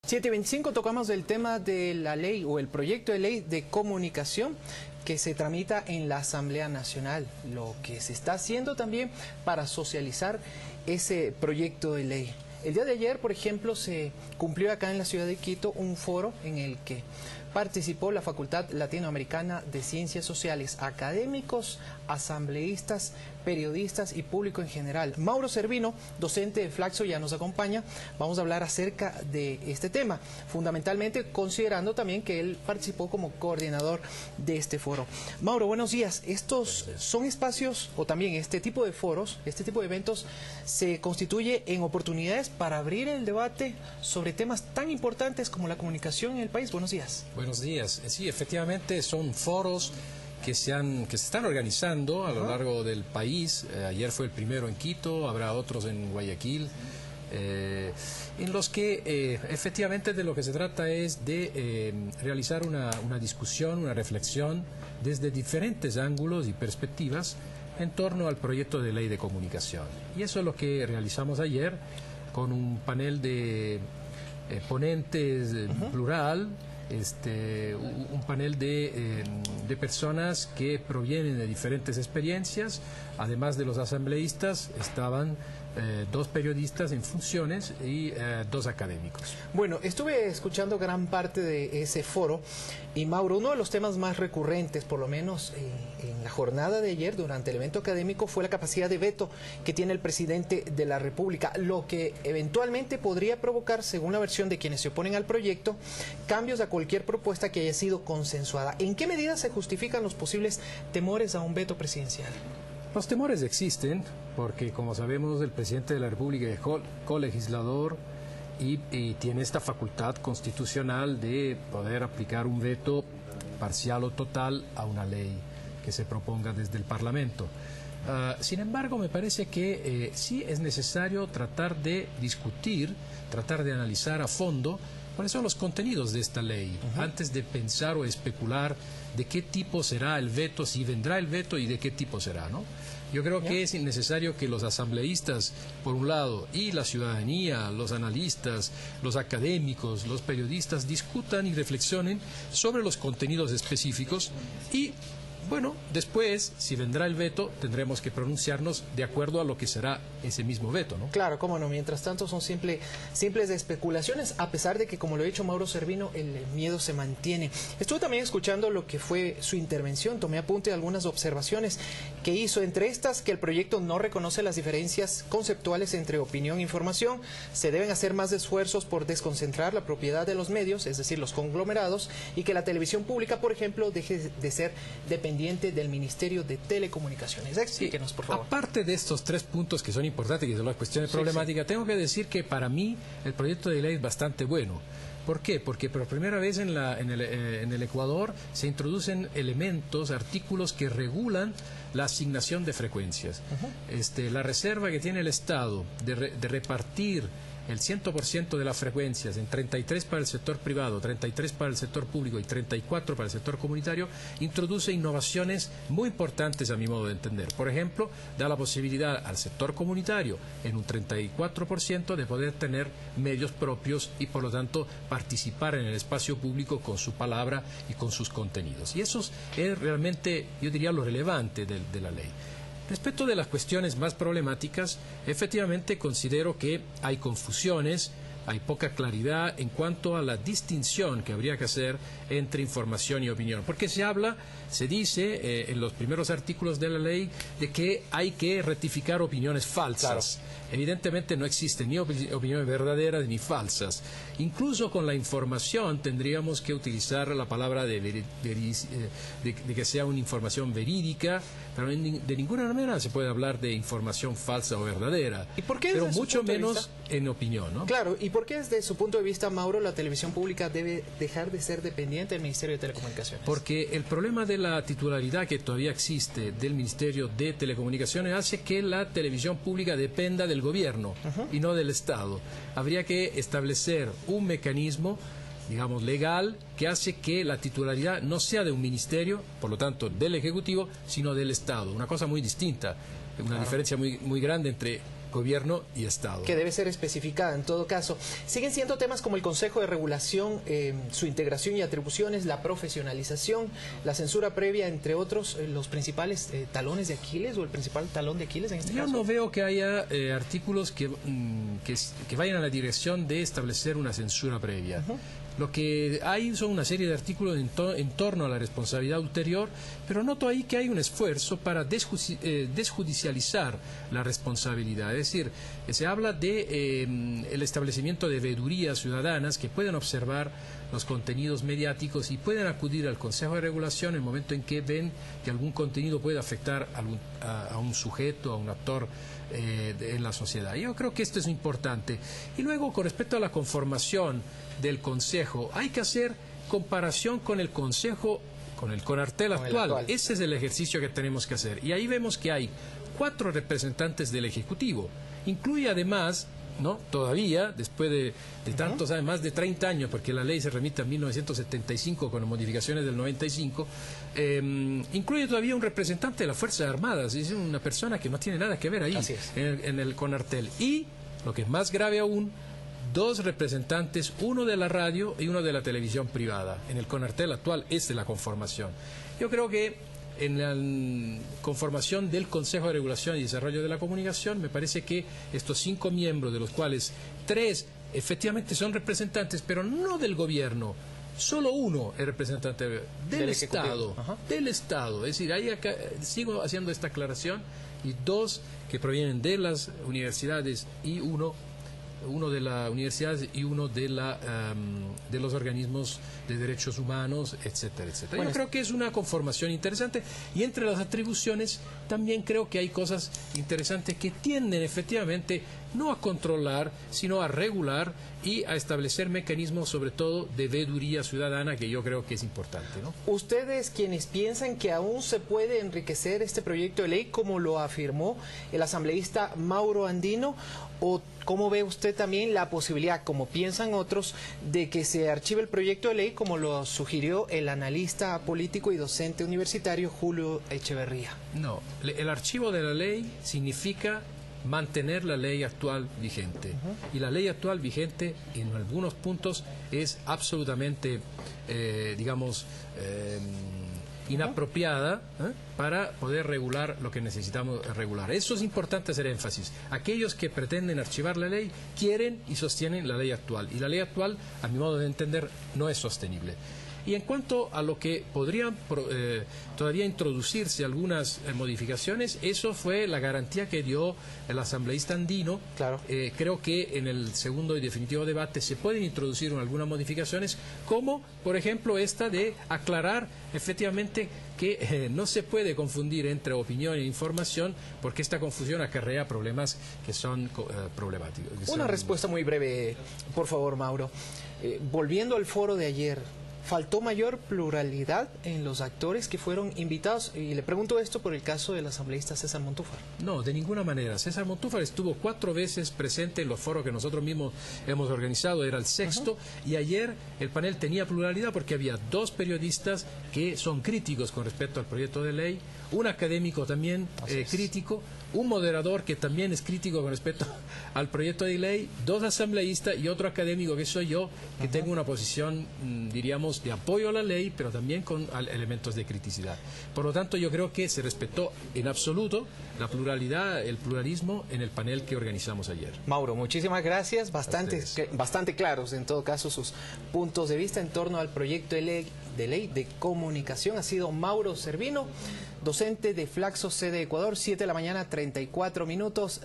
7:25 tocamos el tema de la ley o el proyecto de ley de comunicación que se tramita en la Asamblea Nacional, lo que se está haciendo también para socializar ese proyecto de ley. El día de ayer, por ejemplo, se cumplió acá en la ciudad de Quito un foro en el que participó la Facultad Latinoamericana de Ciencias Sociales, académicos, asambleístas, periodistas y público en general. Mauro Servino, docente de Flaxo, ya nos acompaña. Vamos a hablar acerca de este tema, fundamentalmente considerando también que él participó como coordinador de este foro. Mauro, buenos días. Estos son espacios, o también este tipo de foros, este tipo de eventos, se constituye en oportunidades para abrir el debate sobre temas tan importantes como la comunicación en el país. Buenos días. Buenos días. Sí, efectivamente son foros que se están organizando a lo largo del país. Ayer fue el primero en Quito, habrá otros en Guayaquil, en los que efectivamente de lo que se trata es de realizar una discusión, una reflexión desde diferentes ángulos y perspectivas en torno al proyecto de ley de comunicación. Y eso es lo que realizamos ayer con un panel de ponentes plural, un panel de personas que provienen de diferentes experiencias. Además de los asambleístas, estaban dos periodistas en funciones y dos académicos. Bueno, estuve escuchando gran parte de ese foro y, Mauro, uno de los temas más recurrentes, por lo menos en la jornada de ayer, durante el evento académico, fue la capacidad de veto que tiene el presidente de la República, lo que eventualmente podría provocar, según la versión de quienes se oponen al proyecto, cambios a cualquier propuesta que haya sido consensuada. ¿En qué medida se justifican los posibles temores a un veto presidencial? Los temores existen porque, como sabemos, el presidente de la República es colegislador y tiene esta facultad constitucional de poder aplicar un veto parcial o total a una ley que se proponga desde el Parlamento. Sin embargo, me parece que sí es necesario tratar de discutir, tratar de analizar a fondo cuáles son los contenidos de esta ley, antes de pensar o especular de qué tipo será el veto, si vendrá el veto y de qué tipo será, ¿no? Yo creo que es necesario que los asambleístas, por un lado, y la ciudadanía, los analistas, los académicos, los periodistas, discutan y reflexionen sobre los contenidos específicos y, bueno, después, si vendrá el veto, tendremos que pronunciarnos de acuerdo a lo que será ese mismo veto, ¿no? Claro, cómo no. Mientras tanto son simples especulaciones, a pesar de que, como lo ha dicho Mauro Servino, el miedo se mantiene. Estuve también escuchando lo que fue su intervención, tomé apunte de algunas observaciones que hizo, entre estas que el proyecto no reconoce las diferencias conceptuales entre opinión e información, se deben hacer más esfuerzos por desconcentrar la propiedad de los medios, es decir, los conglomerados, y que la televisión pública, por ejemplo, deje de ser dependiente del Ministerio de Telecomunicaciones. Explíquenos, por favor. Aparte de estos tres puntos que son importantes, que son las cuestiones problemáticas, tengo que decir que para mí el proyecto de ley es bastante bueno. ¿Por qué? Porque por primera vez en el Ecuador se introducen elementos, artículos que regulan la asignación de frecuencias. La reserva que tiene el Estado de repartir el 100% de las frecuencias en 33 para el sector privado, 33 para el sector público y 34 para el sector comunitario, introduce innovaciones muy importantes a mi modo de entender. Por ejemplo, da la posibilidad al sector comunitario en un 34% de poder tener medios propios y, por lo tanto, participar en el espacio público con su palabra y con sus contenidos. Y eso es realmente, yo diría, lo relevante de la ley. Respecto de las cuestiones más problemáticas, efectivamente considero que hay confusiones, hay poca claridad en cuanto a la distinción que habría que hacer entre información y opinión. Porque se dice en los primeros artículos de la ley de que hay que rectificar opiniones falsas. Claro. Evidentemente no existen ni opiniones verdaderas ni falsas. Incluso con la información tendríamos que utilizar la palabra de que sea una información verídica, pero de ninguna manera se puede hablar de información falsa o verdadera. ¿Y por qué, pero mucho menos en opinión, ¿no? Claro, ¿y por qué desde su punto de vista, Mauro, la televisión pública debe dejar de ser dependiente del Ministerio de Telecomunicaciones? Porque el problema de la titularidad que todavía existe del Ministerio de Telecomunicaciones hace que la televisión pública dependa del gobierno y no del Estado. Habría que establecer un mecanismo, digamos, legal, que hace que la titularidad no sea de un ministerio, por lo tanto del Ejecutivo, sino del Estado. Una cosa muy distinta, una diferencia muy grande entre gobierno y Estado. Que debe ser especificada en todo caso. Siguen siendo temas como el Consejo de Regulación, su integración y atribuciones, la profesionalización, la censura previa, entre otros, los principales talones de Aquiles o el principal talón de Aquiles en este caso. Yo no veo que haya artículos que vayan a la dirección de establecer una censura previa. Lo que hay son una serie de artículos en torno a la responsabilidad ulterior, pero noto ahí que hay un esfuerzo para desjudicializar la responsabilidad. Es decir, se habla de el establecimiento de veedurías ciudadanas que pueden observar los contenidos mediáticos y pueden acudir al Consejo de Regulación en el momento en que ven que algún contenido puede afectar a un sujeto, a un actor en la sociedad. Yo creo que esto es importante. Y luego, con respecto a la conformación del Consejo, hay que hacer comparación con el Consejo, con el CONARTEL actual. Ese es el ejercicio que tenemos que hacer. Y ahí vemos que hay 4 representantes del Ejecutivo. Incluye además, ¿no?, todavía, después de tantos, más de 30 años, porque la ley se remite a 1975 con modificaciones del 95, incluye todavía un representante de las Fuerzas Armadas, es una persona que no tiene nada que ver ahí en el CONARTEL. Y, lo que es más grave aún, 2 representantes, uno de la radio y uno de la televisión privada. En el CONARTEL actual es de la conformación. Yo creo que en la conformación del Consejo de Regulación y Desarrollo de la Comunicación, me parece que estos 5 miembros, de los cuales 3 efectivamente son representantes, pero no del gobierno, solo uno es representante del Estado. Del Estado. Es decir, ahí sigo haciendo esta aclaración, y 2 que provienen de las universidades y uno de las universidades y uno de los organismos de derechos humanos, etcétera, etcétera. Bueno, yo creo que es una conformación interesante, y entre las atribuciones también creo que hay cosas interesantes que tienden efectivamente no a controlar, sino a regular y a establecer mecanismos, sobre todo de veeduría ciudadana, que yo creo que es importante, ¿no? Ustedes, quienes piensan que aún se puede enriquecer este proyecto de ley, como lo afirmó el asambleísta Mauro Andino, o cómo ve usted también la posibilidad, como piensan otros, de que se archive el proyecto de ley, como lo sugirió el analista político y docente universitario Julio Echeverría? No, el archivo de la ley significa mantener la ley actual vigente. Y la ley actual vigente, en algunos puntos, es absolutamente, inapropiada para poder regular lo que necesitamos regular. Eso es importante hacer énfasis. Aquellos que pretenden archivar la ley quieren y sostienen la ley actual. Y la ley actual, a mi modo de entender, no es sostenible. Y en cuanto a lo que podrían todavía introducirse algunas modificaciones, eso fue la garantía que dio el asambleísta Andino. Claro. Creo que en el segundo y definitivo debate se pueden introducir algunas modificaciones, como por ejemplo esta de aclarar efectivamente que no se puede confundir entre opinión e información, porque esta confusión acarrea problemas que son problemáticos. Una respuesta muy breve, por favor, Mauro. Volviendo al foro de ayer, ¿faltó mayor pluralidad en los actores que fueron invitados? Y le pregunto esto por el caso del asambleísta César Montúfar. No, de ninguna manera. César Montúfar estuvo 4 veces presente en los foros que nosotros mismos hemos organizado, era el 6º, y ayer el panel tenía pluralidad porque había 2 periodistas que son críticos con respecto al proyecto de ley, un académico también crítico, un moderador que también es crítico con respecto al proyecto de ley, 2 asambleístas y otro académico que soy yo, que tengo una posición, diríamos, de apoyo a la ley, pero también con elementos de criticidad. Por lo tanto, yo creo que se respetó en absoluto la pluralidad, el pluralismo en el panel que organizamos ayer. Mauro, muchísimas gracias. Bastante claros, en todo caso, sus puntos de vista en torno al proyecto de ley de comunicación. Ha sido Mauro Servino, docente de Flaxo, sede Ecuador, 7 de la mañana, 34 minutos.